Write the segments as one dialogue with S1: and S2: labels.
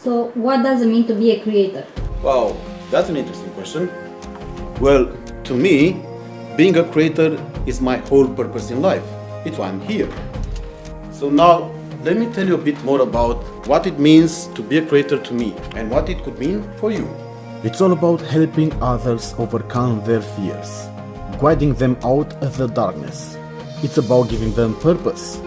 S1: So what does it mean to be a creator?
S2: Wow, that's an interesting question. Well, to me, being a creator is my whole purpose in life. It's why I'm here. So now, let me tell you a bit more about what it means to be a creator to me and what it could mean for you.
S3: It's all about helping others overcome their fears, guiding them out of the darkness. It's about giving them purpose,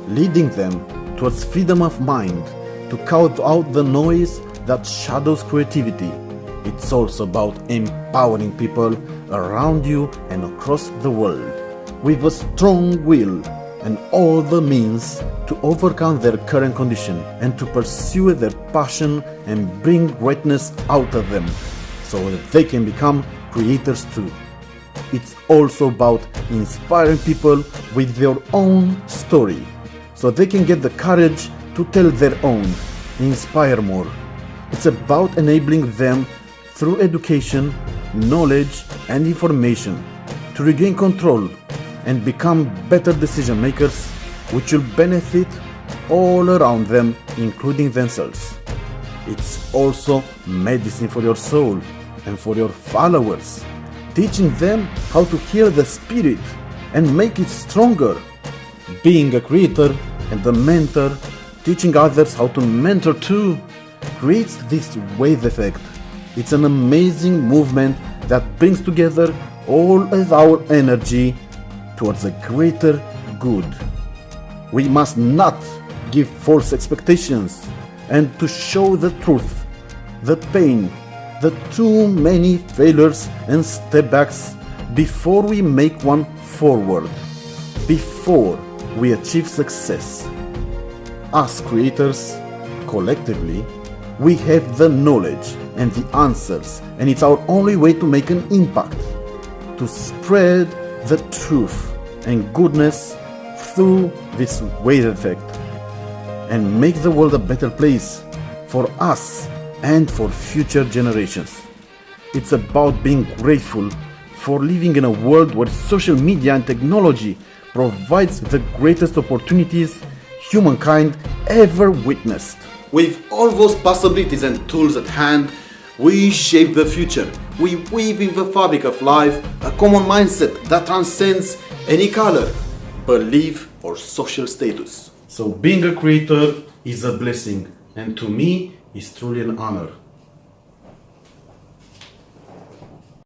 S3: leading them towards freedom of mind, to cut out the noise that shadows creativity. It's also about empowering people around you and across the world with a strong will and all the means to overcome their current condition and to pursue their passion and bring greatness out of them so that they can become creators too. It's also about inspiring people with their own story so they can get the courage to tell their own, inspire more. It's about enabling them through education, knowledge and information to regain control and become better decision makers which will benefit all around them, including themselves. It's also medicine for your soul and for your followers, teaching them how to heal the spirit and make it stronger. Being a creator and a mentor, teaching others how to mentor too, creates this wave effect. It's an amazing movement that brings together all of our energy towards a greater good. We must not give false expectations and to show the truth, the pain, the too many failures and step backs before we make one forward, before we achieve success. As creators, collectively, we have the knowledge and the answers, and it's our only way to make an impact, to spread the truth and goodness through this wave effect and make the world a better place for us and for future generations. It's about being grateful for living in a world where social media and technology provides the greatest opportunities humankind ever witnessed.
S2: With all those possibilities and tools at hand, we shape the future. We weave in the fabric of life a common mindset that transcends any color, belief, or social status.
S3: So being a creator is a blessing, and to me is truly an honor.